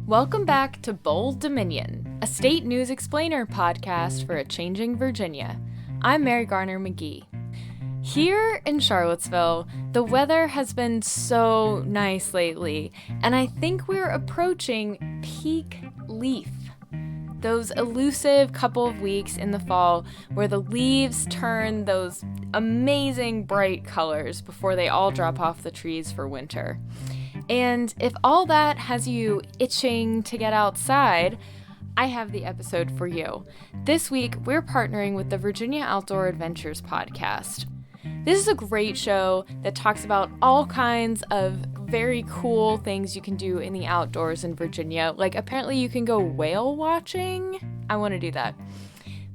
Welcome back to Bold Dominion, a state news explainer podcast for a changing Virginia. I'm Mary Garner McGee. Here in Charlottesville, the weather has been so nice lately, and I think we're approaching peak leaf. Those elusive couple of weeks in the fall where the leaves turn those amazing bright colors before they all drop off the trees for winter. And if all that has you itching to get outside, I have the episode for you. This week, we're partnering with the Virginia Outdoor Adventures podcast. This is a great show that talks about all kinds of very cool things you can do in the outdoors in Virginia. Like, apparently you can go whale watching. I want to do that.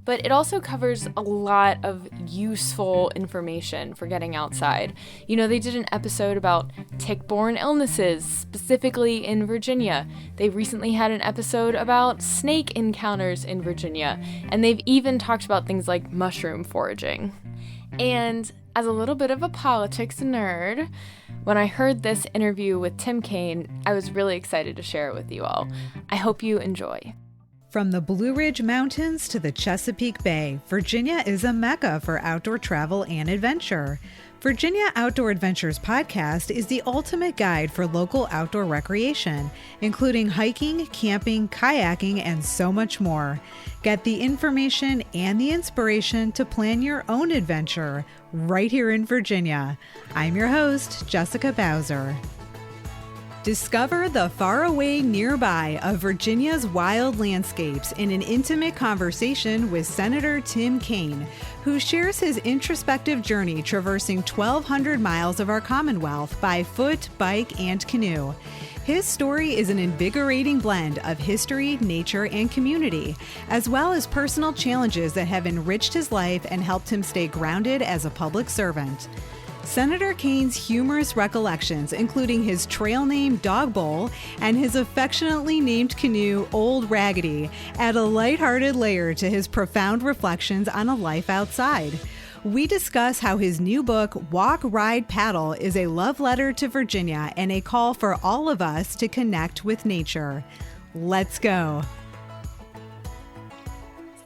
But it also covers a lot of useful information for getting outside. You know, they did an episode about tick-borne illnesses, specifically in Virginia. They recently had an episode about snake encounters in Virginia. And they've even talked about things like mushroom foraging. And as a little bit of a politics nerd, when I heard this interview with Tim Kaine, I was really excited to share it with you all. I hope you enjoy. From the Blue Ridge Mountains to the Chesapeake Bay, Virginia is a mecca for outdoor travel and adventure. Virginia Outdoor Adventures podcast is the ultimate guide for local outdoor recreation, including hiking, camping, kayaking, and so much more. Get the information and the inspiration to plan your own adventure right here in Virginia. I'm your host, Jessica Bowser. Discover the faraway nearby of Virginia's wild landscapes in an intimate conversation with Senator Tim Kaine, who shares his introspective journey traversing 1,200 miles of our Commonwealth by foot, bike, and canoe. His story is an invigorating blend of history, nature, and community, as well as personal challenges that have enriched his life and helped him stay grounded as a public servant. Senator Kaine's humorous recollections, including his trail name Dog Bowl and his affectionately named canoe Old Raggedy, add a lighthearted layer to his profound reflections on a life outside. We discuss how his new book, Walk, Ride, Paddle, is a love letter to Virginia and a call for all of us to connect with nature. Let's go.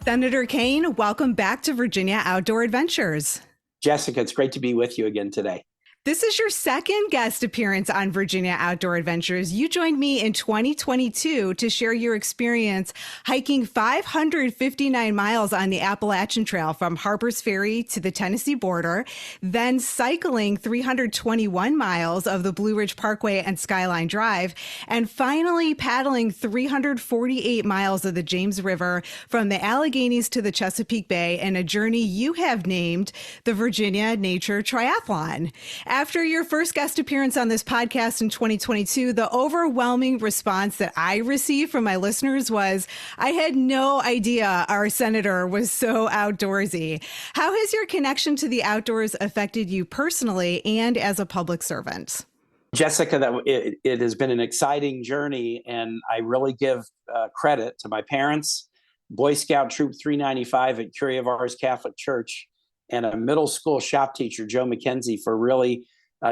Senator Kaine, welcome back to Virginia Outdoor Adventures. Jessica, it's great to be with you again today. This is your second guest appearance on Virginia Outdoor Adventures. You joined me in 2022 to share your experience hiking 559 miles on the Appalachian Trail from Harper's Ferry to the Tennessee border, then cycling 321 miles of the Blue Ridge Parkway and Skyline Drive, and finally paddling 348 miles of the James River from the Alleghenies to the Chesapeake Bay in a journey you have named the Virginia Nature Triathlon. After your first guest appearance on this podcast in 2022, the overwhelming response that I received from my listeners was, I had no idea our senator was so outdoorsy. How has your connection to the outdoors affected you personally and as a public servant? Jessica, it has been an exciting journey, and I really give credit to my parents, Boy Scout Troop 395 at Curie of Ars Catholic Church, and a middle school shop teacher, Joe McKenzie, for really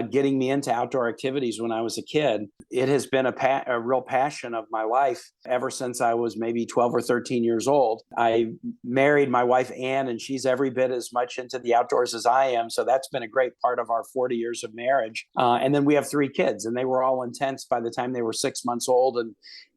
getting me into outdoor activities when I was a kid. It has been a real passion of my life ever since I was maybe 12 or 13 years old. I married my wife, Ann, and she's every bit as much into the outdoors as I am. So that's been a great part of our 40 years of marriage. And then we have 3 kids, and they were all intense by the time they were 6 months old,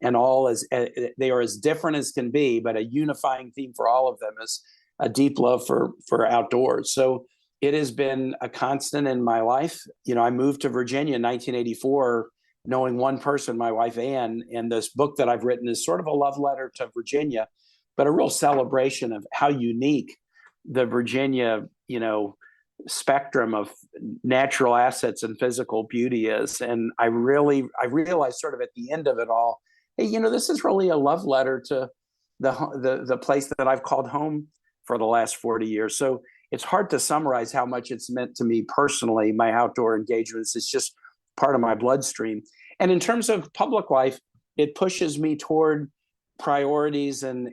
and all as they are as different as can be, but a unifying theme for all of them is a deep love for outdoors. So it has been a constant in my life. You know, I moved to Virginia in 1984, knowing one person, my wife, Ann, and this book that I've written is sort of a love letter to Virginia, but a real celebration of how unique the Virginia, spectrum of natural assets and physical beauty is. And I realized sort of at the end of it all, hey, this is really a love letter to the place that I've called home for the last 40 years. So it's hard to summarize how much it's meant to me personally, my outdoor engagements. It's just part of my bloodstream. And in terms of public life, it pushes me toward priorities and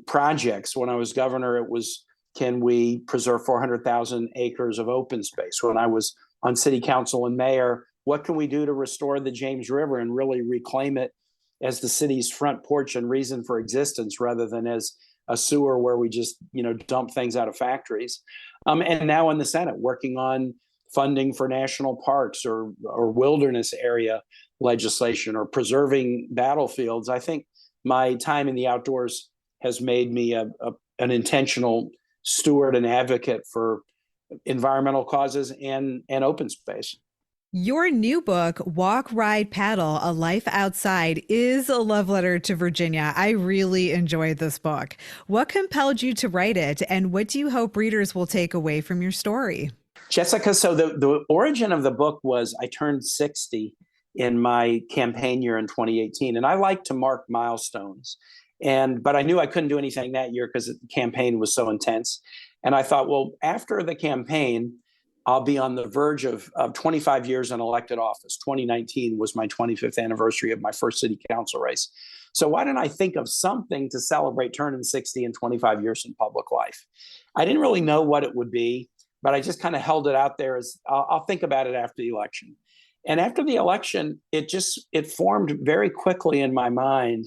projects. When I was governor, it was, can we preserve 400,000 acres of open space? When I was on city council and mayor, what can we do to restore the James River and really reclaim it as the city's front porch and reason for existence, rather than as a sewer where we just, dump things out of factories. And now in the Senate, working on funding for national parks or wilderness area legislation or preserving battlefields. I think my time in the outdoors has made me an intentional steward and advocate for environmental causes and open space. Your new book, Walk, Ride, Paddle, A Life Outside, is a love letter to Virginia. I really enjoyed this book. What compelled you to write it, and what do you hope readers will take away from your story? Jessica, so the origin of the book was I turned 60 in my campaign year in 2018, and I like to mark milestones. But I knew I couldn't do anything that year because the campaign was so intense. And I thought, well, after the campaign, I'll be on the verge of 25 years in elected office. 2019 was my 25th anniversary of my first city council race. So why didn't I think of something to celebrate turning 60 and 25 years in public life? I didn't really know what it would be, but I just kind of held it out there as I'll think about it after the election. And after the election, it formed very quickly in my mind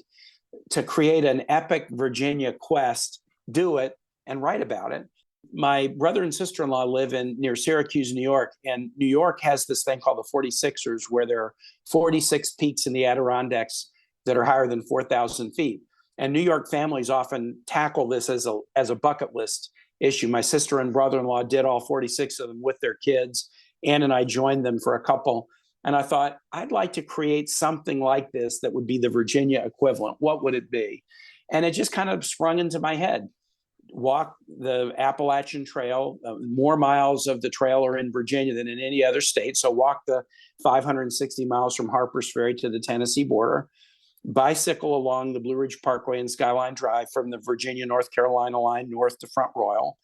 to create an epic Virginia quest, do it, and write about it. My brother and sister-in-law live near Syracuse, New York, and New York has this thing called the 46ers, where there are 46 peaks in the Adirondacks that are higher than 4,000 feet. And New York families often tackle this as a bucket list issue. My sister and brother-in-law did all 46 of them with their kids. Ann and I joined them for a couple. And I thought, I'd like to create something like this that would be the Virginia equivalent. What would it be? And it just kind of sprung into my head. Walk the Appalachian Trail. More miles of the trail are in Virginia than in any other state. So walk the 560 miles from Harpers Ferry to the Tennessee border. Bicycle along the Blue Ridge Parkway and Skyline Drive from the Virginia-North Carolina line north to Front Royal.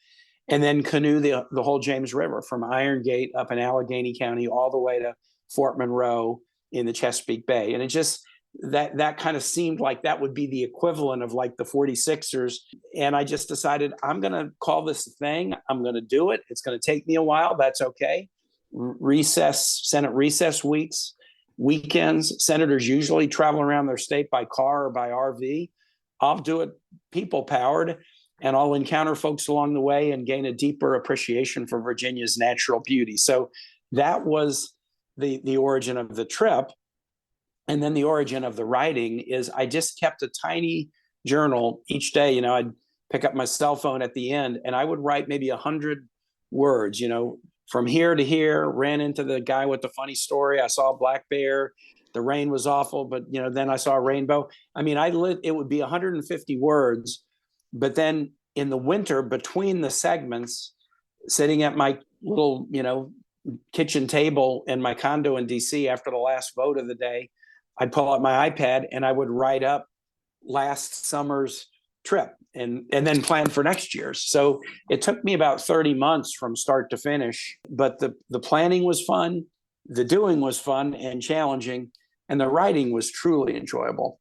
And then canoe the whole James River from Iron Gate up in Allegheny County all the way to Fort Monroe in the Chesapeake Bay. And it just, that kind of seemed like that would be the equivalent of like the 46ers. And I just decided I'm going to call this a thing. I'm going to do it. It's going to take me a while. That's okay. Senate recess weeks, weekends. Senators usually travel around their state by car or by RV. I'll do it people powered, and I'll encounter folks along the way and gain a deeper appreciation for Virginia's natural beauty. So that was the origin of the trip. And then the origin of the writing is I just kept a tiny journal each day. I'd pick up my cell phone at the end and I would write maybe 100 words, from here to here, ran into the guy with the funny story. I saw a black bear. The rain was awful, but then I saw a rainbow. I mean, it would be 150 words, but then in the winter between the segments, sitting at my little, kitchen table in my condo in DC after the last vote of the day, I'd pull out my iPad and I would write up last summer's trip and then plan for next year's. So it took me about 30 months from start to finish, but the planning was fun, the doing was fun and challenging, and the writing was truly enjoyable.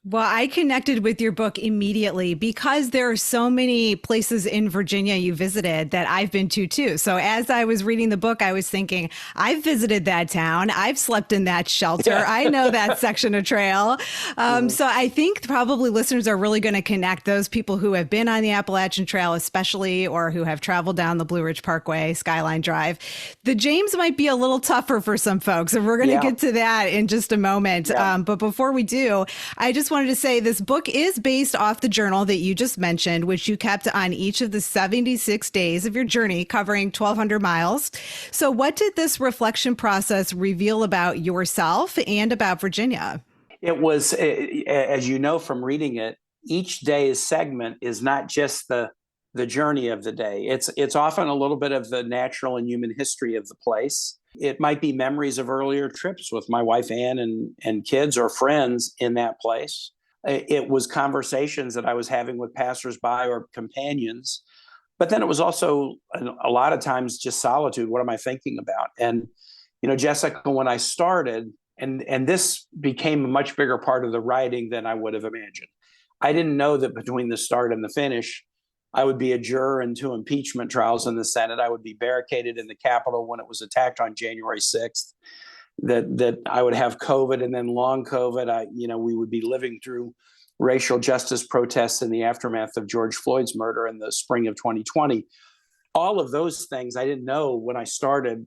Well, I connected with your book immediately because there are so many places in Virginia you visited that I've been to too. So as I was reading the book, I was thinking, I've visited that town. I've slept in that shelter. Yeah. I know that section of trail. So I think probably listeners are really going to connect, those people who have been on the Appalachian Trail, especially, or who have traveled down the Blue Ridge Parkway, Skyline Drive. The James might be a little tougher for some folks, and we're going to get to that in just a moment. Yeah. But before we do, I just wanted to say this book is based off the journal that you just mentioned, which you kept on each of the 76 days of your journey, covering 1,200 miles. So what did this reflection process reveal about yourself and about Virginia? It was, as you know from reading it, each day's segment is not just the journey of the day. It's often a little bit of the natural and human history of the place. It might be memories of earlier trips with my wife, Ann, and kids or friends in that place. It was conversations that I was having with passersby or companions. But then it was also a lot of times just solitude. What am I thinking about? And, Jessica, when I started, and this became a much bigger part of the writing than I would have imagined. I didn't know that between the start and the finish, I would be a juror in 2 impeachment trials in the Senate. I would be barricaded in the Capitol when it was attacked on January 6th. that I would have COVID, and then long COVID, we would be living through racial justice protests in the aftermath of George Floyd's murder in the spring of 2020. All of those things, I didn't know when I started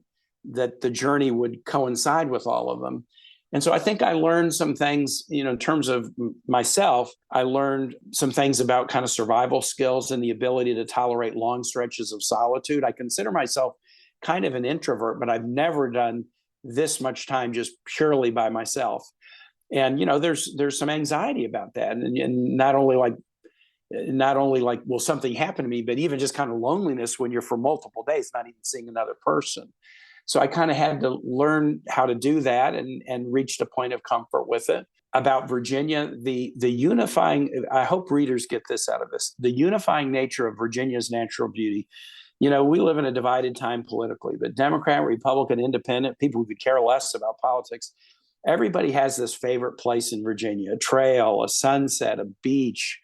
that the journey would coincide with all of them. And so I think I learned some things, in terms of myself. I learned some things about kind of survival skills and the ability to tolerate long stretches of solitude. I consider myself kind of an introvert, but I've never done this much time just purely by myself. And, there's some anxiety about that. And not only like, will something happen to me, but even just kind of loneliness when you're for multiple days, not even seeing another person. So I kind of had to learn how to do that and reached a point of comfort with it. About Virginia, the unifying, I hope readers get this out of this, the unifying nature of Virginia's natural beauty. We live in a divided time politically, but Democrat, Republican, Independent, people who could care less about politics, everybody has this favorite place in Virginia: a trail, a sunset, a beach,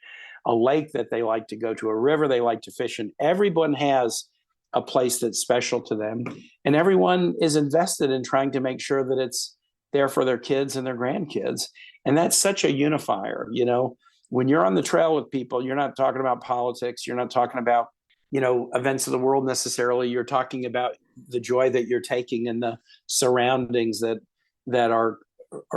a lake that they like to go to, a river they like to fish in. Everyone has a place that's special to them. And everyone is invested in trying to make sure that it's there for their kids and their grandkids. And that's such a unifier. When you're on the trail with people, you're not talking about politics. You're not talking about, events of the world necessarily. You're talking about the joy that you're taking and the surroundings that are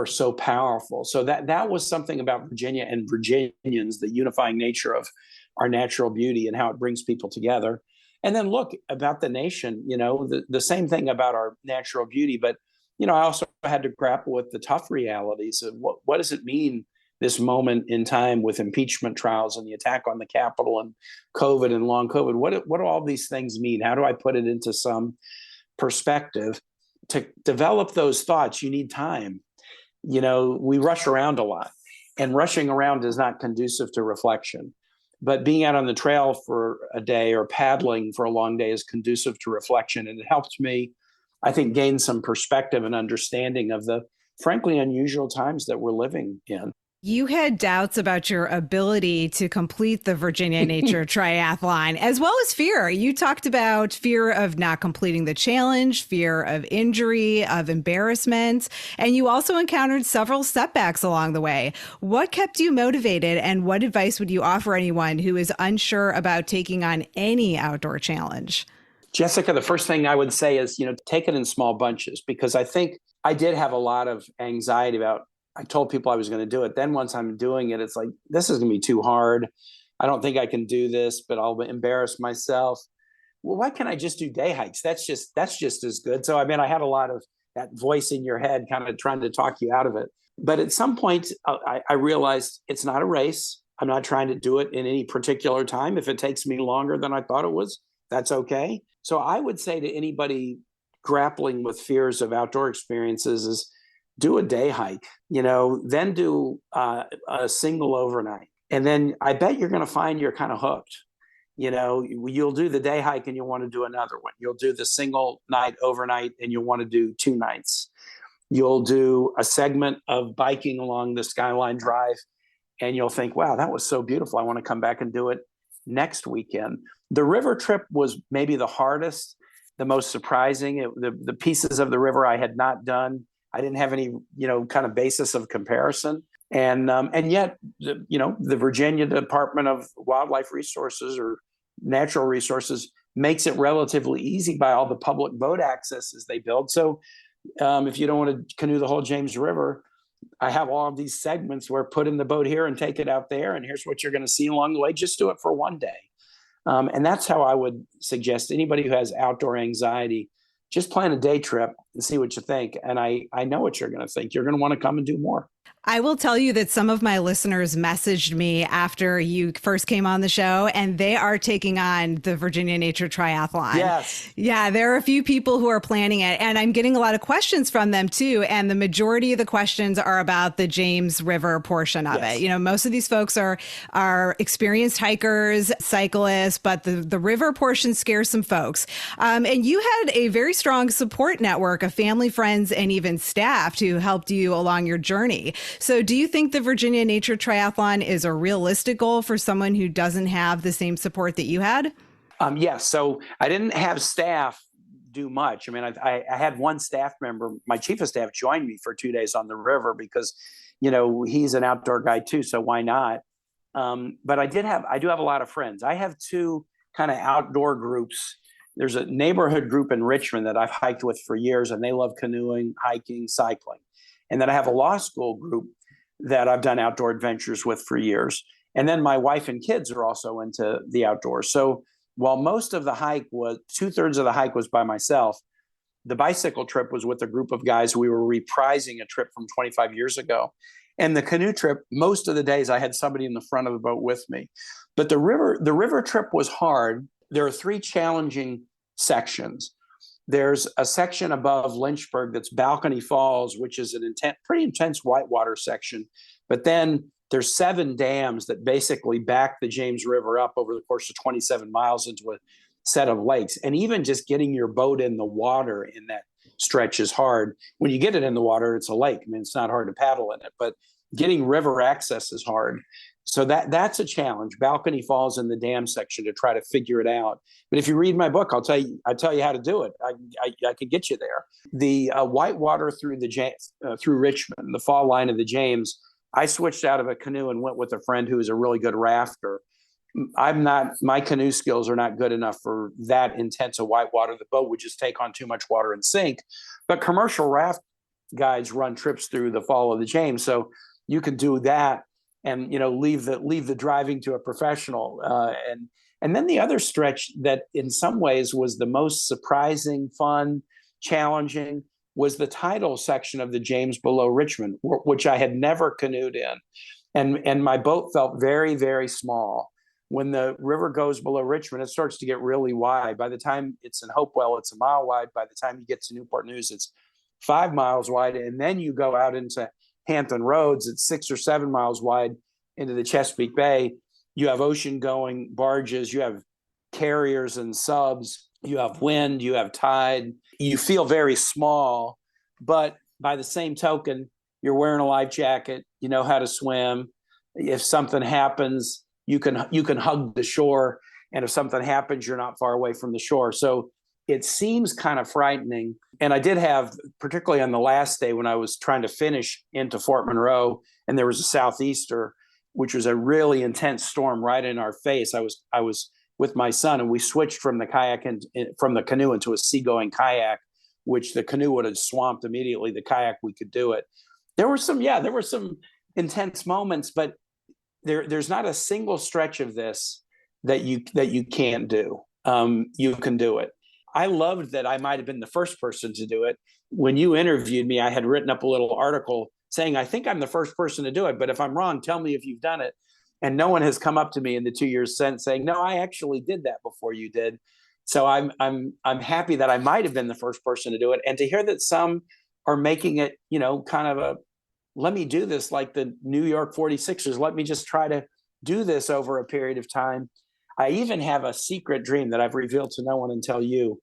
so powerful. So that was something about Virginia and Virginians, the unifying nature of our natural beauty and how it brings people together. And then look, about the nation, the same thing about our natural beauty. But, I also had to grapple with the tough realities of what does it mean, this moment in time with impeachment trials and the attack on the Capitol and COVID and long COVID. What do all these things mean? How do I put it into some perspective? To develop those thoughts, you need time. We rush around a lot, and rushing around is not conducive to reflection. But being out on the trail for a day or paddling for a long day is conducive to reflection. And it helped me, I think, gain some perspective and understanding of the frankly unusual times that we're living in. You had doubts about your ability to complete the Virginia Nature Triathlon, as well as fear. You talked about fear of not completing the challenge, fear of injury, of embarrassment, and you also encountered several setbacks along the way. What kept you motivated, and what advice would you offer anyone who is unsure about taking on any outdoor challenge? Jessica, the first thing I would say is, take it in small bunches, because I think I did have a lot of anxiety about, I told people I was going to do it. Then once I'm doing it, it's like, this is going to be too hard. I don't think I can do this, but I'll embarrass myself. Well, why can't I just do day hikes? That's just as good. So, I had a lot of that voice in your head kind of trying to talk you out of it. But at some point, I realized it's not a race. I'm not trying to do it in any particular time. If it takes me longer than I thought it was, that's okay. So I would say to anybody grappling with fears of outdoor experiences is, do a day hike, then do a single overnight. And then I bet you're going to find you're kind of hooked. You'll do the day hike and you'll want to do another one. You'll do the single night overnight and you'll want to do 2 nights. You'll do a segment of biking along the Skyline Drive and you'll think, wow, that was so beautiful. I want to come back and do it next weekend. The river trip was maybe the hardest, the most surprising. The pieces of the river I had not done. I didn't have any, kind of basis of comparison. And yet, the Virginia Department of Wildlife Resources or Natural Resources makes it relatively easy by all the public boat accesses they build. So if you don't want to canoe the whole James River, I have all of these segments where put in the boat here and take it out there. And here's what you're going to see along the way. Just do it for one day. And that's how I would suggest anybody who has outdoor anxiety, just plan a day trip and see what you think. And I know what you're going to think. You're going to want to come and do more. I will tell you that some of my listeners messaged me after you first came on the show, and they are taking on the Virginia Nature Triathlon. Yes. Yeah, there are a few people who are planning it, and I'm getting a lot of questions from them too. And the majority of the questions are about the James River portion of it. Most of these folks are experienced hikers, cyclists, but the river portion scares some folks. And you had a very strong support network of family, friends, and even staff who helped you along your journey. So do you think the Virginia Nature Triathlon is a realistic goal for someone who doesn't have the same support that you had? Yes. So I didn't have staff do much. I mean, I had one staff member, my chief of staff, join me for 2 days on the river because, he's an outdoor guy too. So why not? But I do have a lot of friends. I have two kind of outdoor groups. There's a neighborhood group in Richmond that I've hiked with for years, and they love canoeing, hiking, cycling. And then I have a law school group that I've done outdoor adventures with for years. And then my wife and kids are also into the outdoors. So while most of the hike was 2/3 of the hike was by myself, the bicycle trip was with a group of guys. We were reprising a trip from 25 years ago. And the canoe trip, most of the days I had somebody in the front of the boat with me. But the river trip was hard. There are 3 challenging sections. There's a section above Lynchburg that's Balcony Falls, which is pretty intense whitewater section. But then there's 7 dams that basically back the James River up over the course of 27 miles into a set of lakes. And even just getting your boat in the water in that stretch is hard. When you get it in the water, it's a lake. I mean, it's not hard to paddle in it, but getting river access is hard. So that's a challenge. Balcony Falls in the dam section to try to figure it out. But if you read my book, I'll tell you how to do it. I could get you there. The whitewater through through Richmond, the fall line of the James, I switched out of a canoe and went with a friend who is a really good rafter. My canoe skills are not good enough for that intense a whitewater. The boat would just take on too much water and sink. But commercial raft guides run trips through the fall of the James. So you could do that and, leave the driving to a professional. And then the other stretch that in some ways was the most surprising, fun, challenging was the tidal section of the James below Richmond, which I had never canoed in. And my boat felt very, very small. When the river goes below Richmond, it starts to get really wide. By the time it's in Hopewell, it's a mile wide. By the time you get to Newport News, it's 5 miles wide. And then you go out into Hampton Roads, it's 6 or 7 miles wide into the Chesapeake Bay. You have ocean-going barges, you have carriers and subs, you have wind, you have tide. You feel very small, but by the same token, you're wearing a life jacket, you know how to swim. If something happens, you can hug the shore, and if something happens, you're not far away from the shore. So it seems kind of frightening. And I did have, particularly on the last day when I was trying to finish into Fort Monroe, and there was a southeaster, which was a really intense storm right in our face. I was with my son, and we switched from the kayak and from the canoe into a seagoing kayak, which the canoe would have swamped immediately. The kayak, we could do it. There were some intense moments, but there's not a single stretch of this that you can't do. You can do it. I loved that I might have been the first person to do it. When you interviewed me, I had written up a little article saying, I think I'm the first person to do it, but if I'm wrong, tell me if you've done it. And no one has come up to me in the 2 years since saying, no, I actually did that before you did. So I'm happy that I might have been the first person to do it. And to hear that some are making it, kind of let me do this like the New York 46ers. Let me just try to do this over a period of time. I even have a secret dream that I've revealed to no one until you,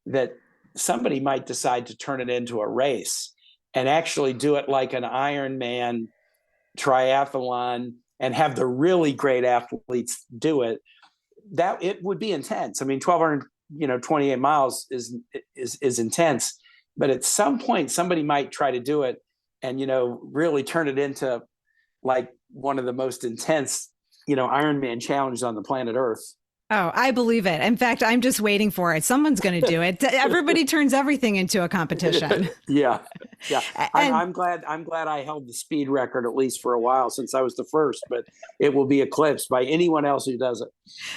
that somebody might decide to turn it into a race and actually do it like an Ironman triathlon and have the really great athletes do it. That it would be intense. I mean, 1,228 miles is intense, but at some point somebody might try to do it and, really turn it into like one of the most intense, Ironman challenges on the planet Earth. Oh, I believe it. In fact, I'm just waiting for it. Someone's going to do it. Everybody turns everything into a competition. Yeah. I'm glad I held the speed record at least for a while since I was the first, but it will be eclipsed by anyone else who does it.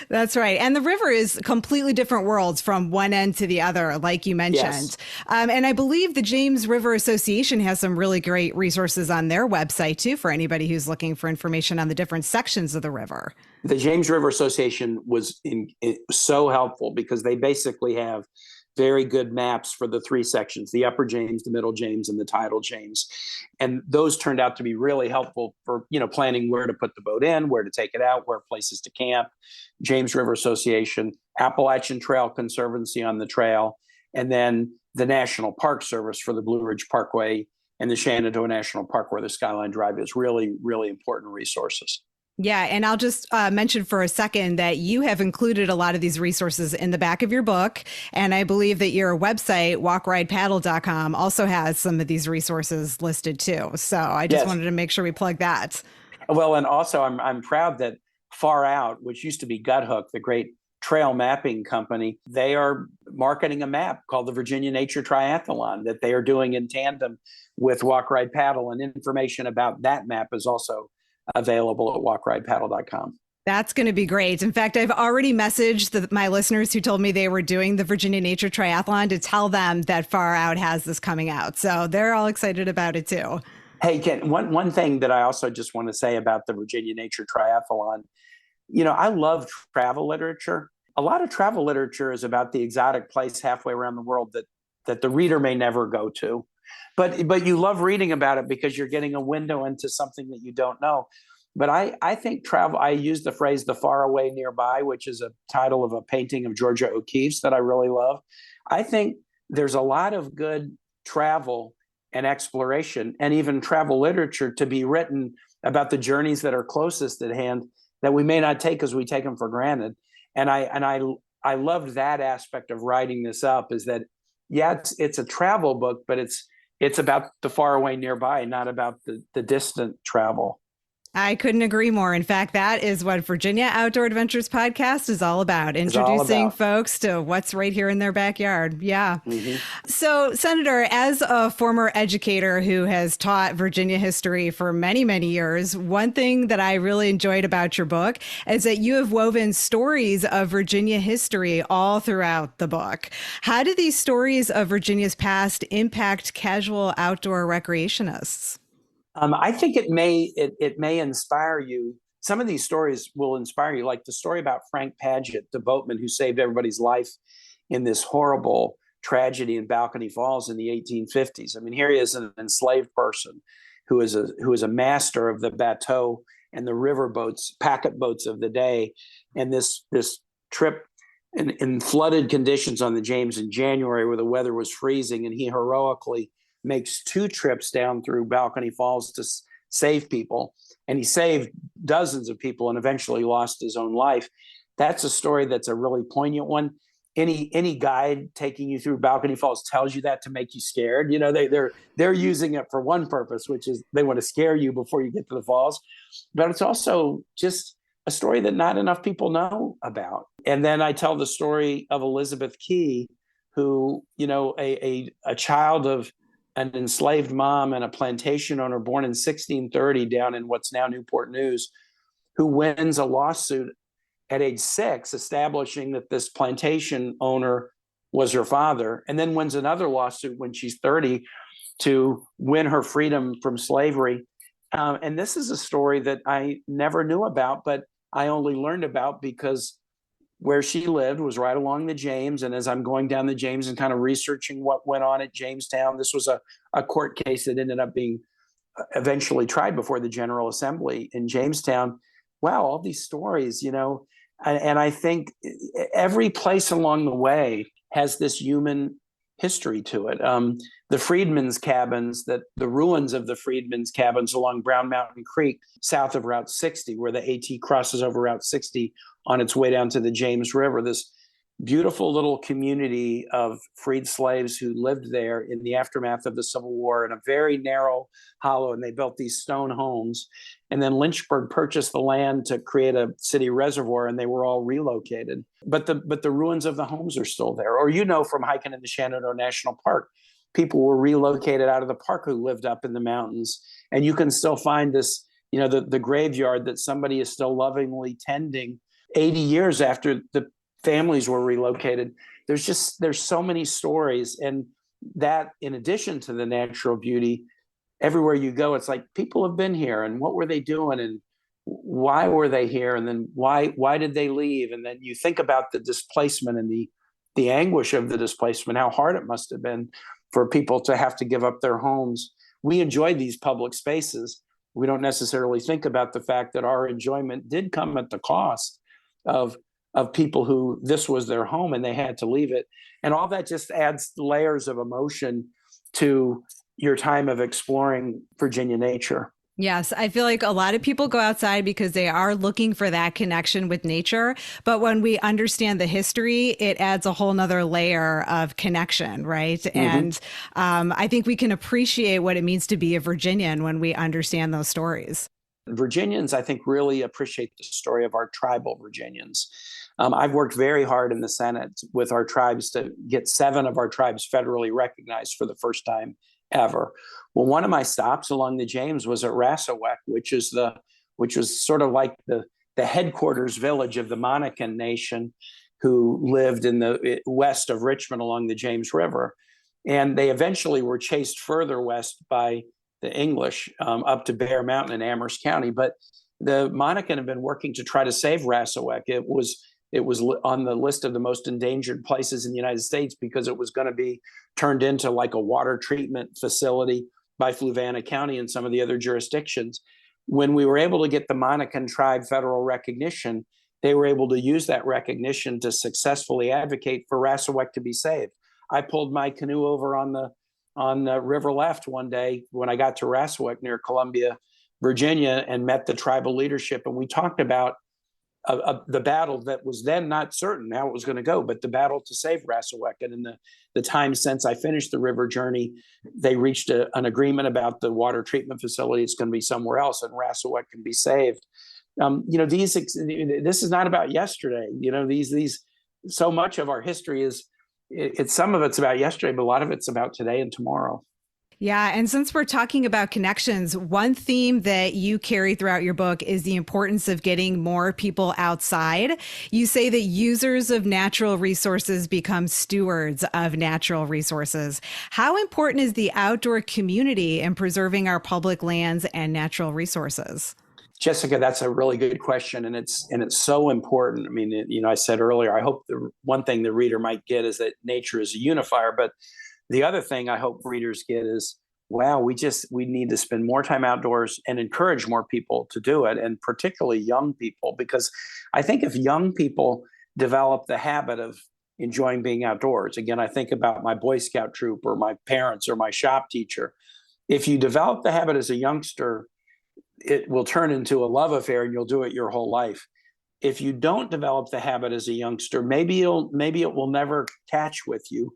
That's right. And the river is completely different worlds from one end to the other, like you mentioned. Yes. And I believe the James River Association has some really great resources on their website, too, for anybody who's looking for information on the different sections of the river. The James River Association was so helpful because they basically have very good maps for the 3 sections, the upper James, the middle James, and the tidal James. And those turned out to be really helpful for, planning where to put the boat in, where to take it out, where places to camp. James River Association, Appalachian Trail Conservancy on the trail, and then the National Park Service for the Blue Ridge Parkway and the Shenandoah National Park where the Skyline Drive is. Really, really important resources. Yeah, and I'll just mention for a second that you have included a lot of these resources in the back of your book. And I believe that your website, walkridepaddle.com, also has some of these resources listed too. So I just Yes. wanted to make sure we plug that. Well, and also I'm proud that Far Out, which used to be Gut Hook, the great trail mapping company, they are marketing a map called the Virginia Nature Triathlon that they are doing in tandem with Walk Ride Paddle, and information about that map is also available at walkridepaddle.com. That's going to be great. In fact, I've already messaged my listeners who told me they were doing the Virginia Nature Triathlon to tell them that Far Out has this coming out. So they're all excited about it too. Hey, Ken, one thing that I also just want to say about the Virginia Nature Triathlon, I love travel literature. A lot of travel literature is about the exotic place halfway around the world that the reader may never go to. But you love reading about it because you're getting a window into something that you don't know. But I think travel, I use the phrase "the far away nearby," which is a title of a painting of Georgia O'Keeffe's that I really love. I think there's a lot of good travel and exploration and even travel literature to be written about the journeys that are closest at hand that we may not take because we take them for granted. And I loved that aspect of writing this up, is that, yeah, it's a travel book, but it's about the far away nearby, not about the distant travel. I couldn't agree more. In fact, that is what Virginia Outdoor Adventures podcast is all about, introducing folks to what's right here in their backyard. Yeah. Mm-hmm. So, Senator, as a former educator who has taught Virginia history for many, many years, one thing that I really enjoyed about your book is that you have woven stories of Virginia history all throughout the book. How do these stories of Virginia's past impact casual outdoor recreationists? I think it may inspire you. Some of these stories will inspire you, like the story about Frank Paget, the boatman who saved everybody's life in this horrible tragedy in Balcony Falls in the 1850s. I mean, here he is, an enslaved person who is a master of the bateau and the river boats, packet boats of the day, and this trip in flooded conditions on the James in January, where the weather was freezing, and he heroically makes 2 trips down through Balcony Falls to save people. And he saved dozens of people and eventually lost his own life. That's a story that's a really poignant one. Any guide taking you through Balcony Falls tells you that to make you scared. They're using it for one purpose, which is they want to scare you before you get to the falls. But it's also just a story that not enough people know about. And then I tell the story of Elizabeth Key, who, a child of an enslaved mom and a plantation owner born in 1630 down in what's now Newport News, who wins a lawsuit at age 6, establishing that this plantation owner was her father, and then wins another lawsuit when she's 30 to win her freedom from slavery. And this is a story that I never knew about, but I only learned about because where she lived was right along the James. And as I'm going down the James and kind of researching what went on at Jamestown, this was a court case that ended up being eventually tried before the General Assembly in Jamestown. Wow, all these stories, and I think every place along the way has this human history to it. The freedmen's cabins, the ruins of the freedmen's cabins along Brown Mountain Creek, south of Route 60, where the AT crosses over Route 60 on its way down to the James River, this beautiful little community of freed slaves who lived there in the aftermath of the Civil War in a very narrow hollow, and they built these stone homes. And then Lynchburg purchased the land to create a city reservoir, and they were all relocated. But the ruins of the homes are still there. Or, from hiking in the Shenandoah National Park, people were relocated out of the park who lived up in the mountains. And you can still find this, the graveyard that somebody is still lovingly tending 80 years after the families were relocated. There's so many stories, and that, in addition to the natural beauty, everywhere you go, it's like people have been here, and what were they doing, and why were they here, and then why did they leave? And then you think about the displacement and the anguish of the displacement, how hard it must have been for people to have to give up their homes. We enjoy these public spaces. We don't necessarily think about the fact that our enjoyment did come at the cost of people who this was their home and they had to leave it. And all that just adds layers of emotion to your time of exploring Virginia nature. Yes, I feel like a lot of people go outside because they are looking for that connection with nature. But when we understand the history, it adds a whole nother layer of connection, right? Mm-hmm. And I think we can appreciate what it means to be a Virginian when we understand those stories. Virginians, I think, really appreciate the story of our tribal Virginians. I've worked very hard in the Senate with our tribes to get 7 of our tribes federally recognized for the first time ever. Well, one of my stops along the James was at Rassawek, which was sort of like the headquarters village of the Monacan Nation, who lived in the west of Richmond along the James River. And they eventually were chased further west by the English up to Bear Mountain in Amherst County. But the Monacan have been working to try to save Rassawek. It was on the list of the most endangered places in the United States because it was going to be turned into like a water treatment facility by Fluvanna County and some of the other jurisdictions. When we were able to get the Monacan tribe federal recognition, they were able to use that recognition to successfully advocate for Rassawek to be saved. I pulled my canoe over on the river left one day when I got to Rassawek near Columbia, Virginia, and met the tribal leadership. And we talked about the battle that was then not certain how it was going to go, but the battle to save Rassawek. And in the time since I finished the river journey, they reached an agreement about the water treatment facility. It's going to be somewhere else, and Rassawek can be saved. This is not about yesterday. These so much of our history is it's some of it's about yesterday, but a lot of it's about today and tomorrow. Yeah. And since we're talking about connections, one theme that you carry throughout your book is the importance of getting more people outside. You say that users of natural resources become stewards of natural resources. How important is the outdoor community in preserving our public lands and natural resources? Jessica, that's a really good question, and it's so important. I mean, I said earlier, I hope the one thing the reader might get is that nature is a unifier, but the other thing I hope readers get is, wow, we need to spend more time outdoors and encourage more people to do it, and particularly young people, because I think if young people develop the habit of enjoying being outdoors, again, I think about my Boy Scout troop or my parents or my shop teacher. If you develop the habit as a youngster, it will turn into a love affair and you'll do it your whole life. If you don't develop the habit as a youngster, maybe it will never catch with you.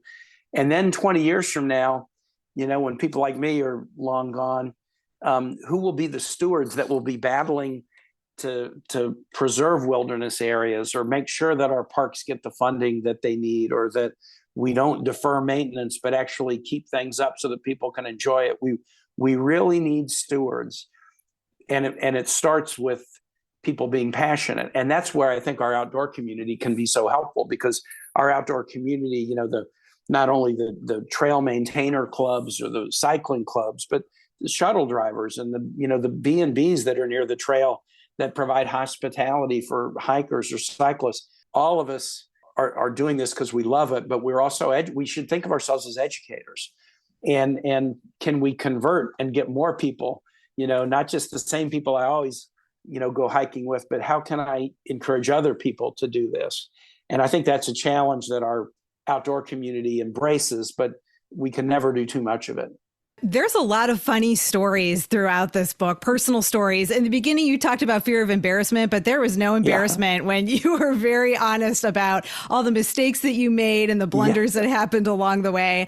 And then 20 years from now, when people like me are long gone, who will be the stewards that will be battling to preserve wilderness areas or make sure that our parks get the funding that they need, or that we don't defer maintenance, but actually keep things up so that people can enjoy it? We really need stewards. And it starts with people being passionate. And that's where I think our outdoor community can be so helpful, because our outdoor community, not only the trail maintainer clubs or the cycling clubs, but the shuttle drivers and the B&Bs that are near the trail that provide hospitality for hikers or cyclists. All of us are doing this because we love it, but we're also we should think of ourselves as educators. And can we convert and get more people, not just the same people I always go hiking with, but how can I encourage other people to do this? And I think that's a challenge that our outdoor community embraces, but we can never do too much of it. There's a lot of funny stories throughout this book, personal stories. In the beginning, you talked about fear of embarrassment, but there was no embarrassment when you were very honest about all the mistakes that you made and the blunders that happened along the way.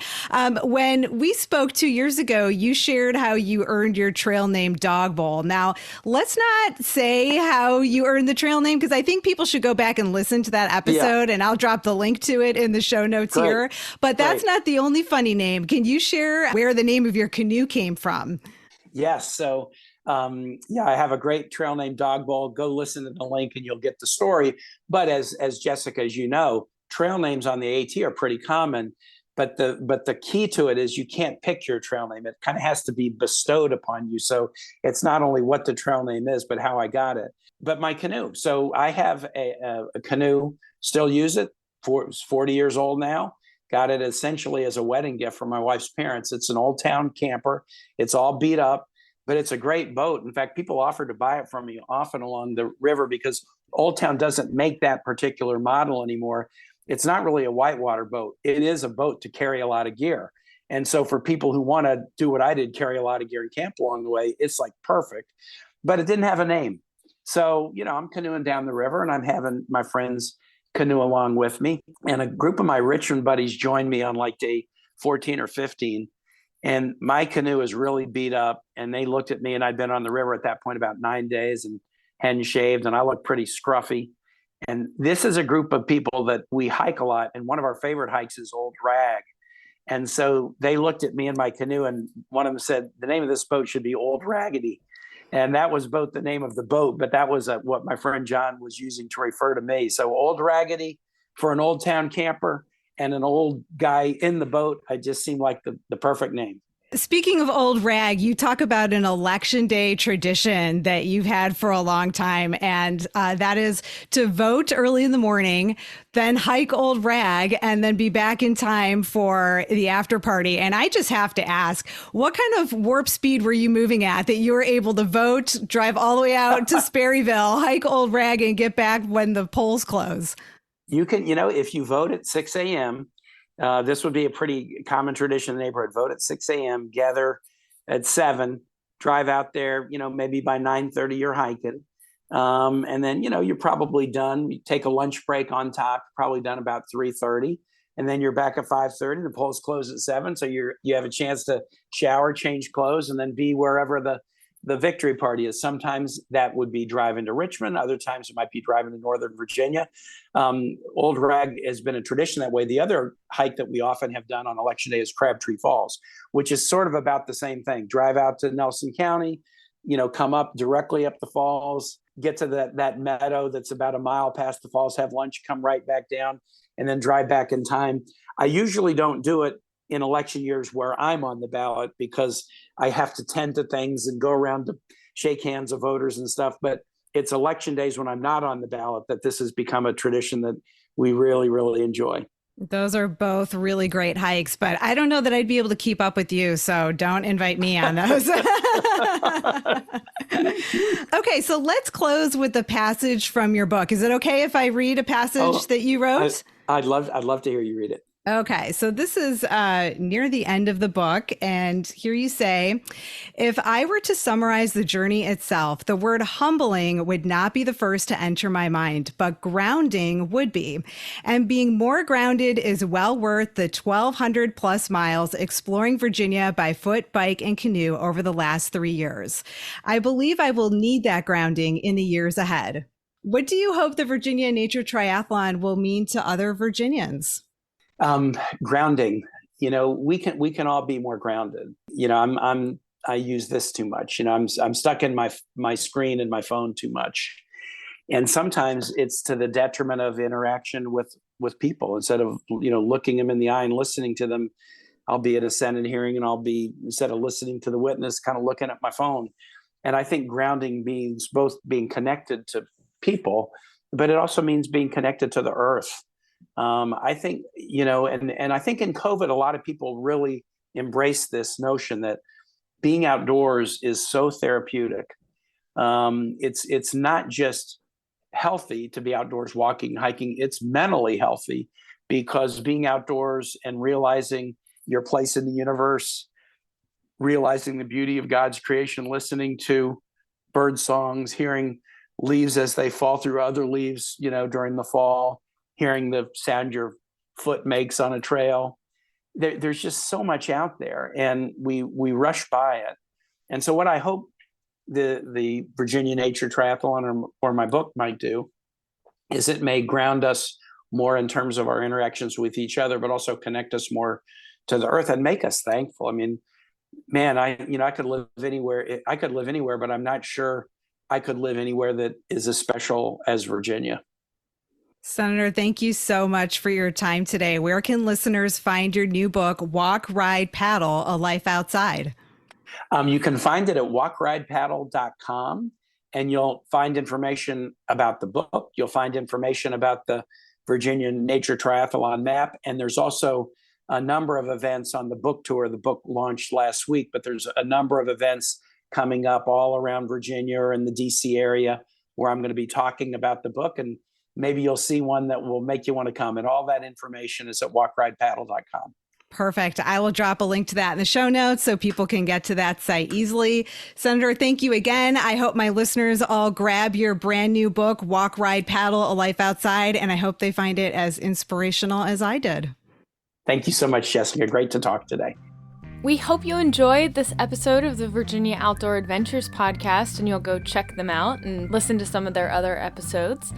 When we spoke 2 years ago, you shared how you earned your trail name Dog Bowl. Now, let's not say how you earned the trail name, because I think people should go back and listen to that episode, and I'll drop the link to it in the show notes here. But that's not the only funny name. Can you share where the name of your canoe came from? Yes. So, I have a great trail named Dog Bowl. Go listen to the link and you'll get the story. But as Jessica, as you know, trail names on the AT are pretty common. But the key to it is you can't pick your trail name. It kind of has to be bestowed upon you. So it's not only what the trail name is, but how I got it. But my canoe. So I have a canoe, still use it. 40 years old now. Got it essentially as a wedding gift from my wife's parents. It's an old town camper. It's all beat up, but it's a great boat. In fact, people offer to buy it from me often along the river because Old Town doesn't make that particular model anymore. It's not really a whitewater boat. It is a boat to carry a lot of gear. And so for people who want to do what I did, carry a lot of gear and camp along the way, it's like perfect. But it didn't have a name. So, I'm canoeing down the river and I'm having my friends canoe along with me. And a group of my Richmond buddies joined me on like day 14 or 15. And my canoe is really beat up. And they looked at me, and I'd been on the river at that point about 9 days and hadn't shaved, and I looked pretty scruffy. And this is a group of people that we hike a lot. And one of our favorite hikes is Old Rag. And so they looked at me in my canoe, and one of them said, the name of this boat should be Old Raggedy. And that was both the name of the boat, but that was what my friend John was using to refer to me. So Old Raggedy for an old town camper and an old guy in the boat, I just seemed like the perfect name. Speaking of Old Rag, you talk about an election day tradition that you've had for a long time, and that is to vote early in the morning, then hike Old Rag, and then be back in time for the after party. And I just have to ask, what kind of warp speed were you moving at that you were able to vote, drive all the way out to Sperryville, hike Old Rag, and get back when the polls close? You can, if you vote at 6 a.m., this would be a pretty common tradition in the neighborhood. Vote at 6 a.m., gather at 7, drive out there, maybe by 9:30 you're hiking. And then, you're probably done. You take a lunch break on top, probably done about 3:30. And then you're back at 5:30. The polls close at 7. So you have a chance to shower, change clothes, and then be wherever the victory party is. Sometimes that would be driving to Richmond. Other times it might be driving to Northern Virginia. Old Rag has been a tradition that way. The other hike that we often have done on Election Day is Crabtree Falls, which is sort of about the same thing. Drive out to Nelson County, come up directly up the falls, get to that meadow that's about a mile past the falls, have lunch, come right back down, and then drive back in time. I usually don't do it in election years where I'm on the ballot because I have to tend to things and go around to shake hands of voters and stuff. But it's election days when I'm not on the ballot that this has become a tradition that we really, really enjoy. Those are both really great hikes, but I don't know that I'd be able to keep up with you, so don't invite me on those. Okay, so let's close with the passage from your book. Is it okay if I read a passage that you wrote? I'd love to hear you read it. Okay, so this is near the end of the book, and here you say, if I were to summarize the journey itself, the word humbling would not be the first to enter my mind, but grounding would be. And being more grounded is well worth the 1,200 plus miles exploring Virginia by foot, bike, and canoe over the last 3 years. I believe I will need that grounding in the years ahead. What do you hope the Virginia Nature Triathlon will mean to other Virginians? Grounding, we can all be more grounded. I use this too much. I'm stuck in my screen and my phone too much. And sometimes it's to the detriment of interaction with people. Instead of, looking them in the eye and listening to them, I'll be at a Senate hearing and I'll be, instead of listening to the witness, kind of looking at my phone. And I think grounding means both being connected to people, but it also means being connected to the earth. I think, and I think in COVID, a lot of people really embrace this notion that being outdoors is so therapeutic. It's not just healthy to be outdoors walking, hiking. It's mentally healthy because being outdoors and realizing your place in the universe, realizing the beauty of God's creation, listening to bird songs, hearing leaves as they fall through other leaves, during the fall, hearing the sound your foot makes on a trail. There's just so much out there, and we rush by it. And so what I hope the Virginia Nature Triathlon or my book might do is it may ground us more in terms of our interactions with each other, but also connect us more to the earth and make us thankful. I mean, man, I could live anywhere. I could live anywhere, but I'm not sure I could live anywhere that is as special as Virginia. Senator, thank you so much for your time today. Where can listeners find your new book, Walk, Ride, Paddle, A Life Outside? You can find it at walkridepaddle.com, and you'll find information about the book. You'll find information about the Virginia Nature Triathlon map, and there's also a number of events on the book tour. The book launched last week, but there's a number of events coming up all around Virginia and the DC area where I'm going to be talking about the book, and maybe you'll see one that will make you want to come. And all that information is at walkridepaddle.com. Perfect. I will drop a link to that in the show notes so people can get to that site easily. Senator, thank you again. I hope my listeners all grab your brand new book, Walk, Ride, Paddle, A Life Outside, and I hope they find it as inspirational as I did. Thank you so much, Jessica. Great to talk today. We hope you enjoyed this episode of the Virginia Outdoor Adventures podcast, and you'll go check them out and listen to some of their other episodes.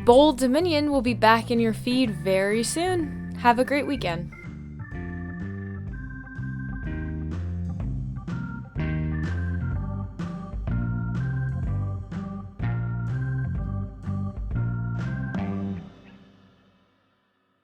Bold Dominion will be back in your feed very soon. Have a great weekend.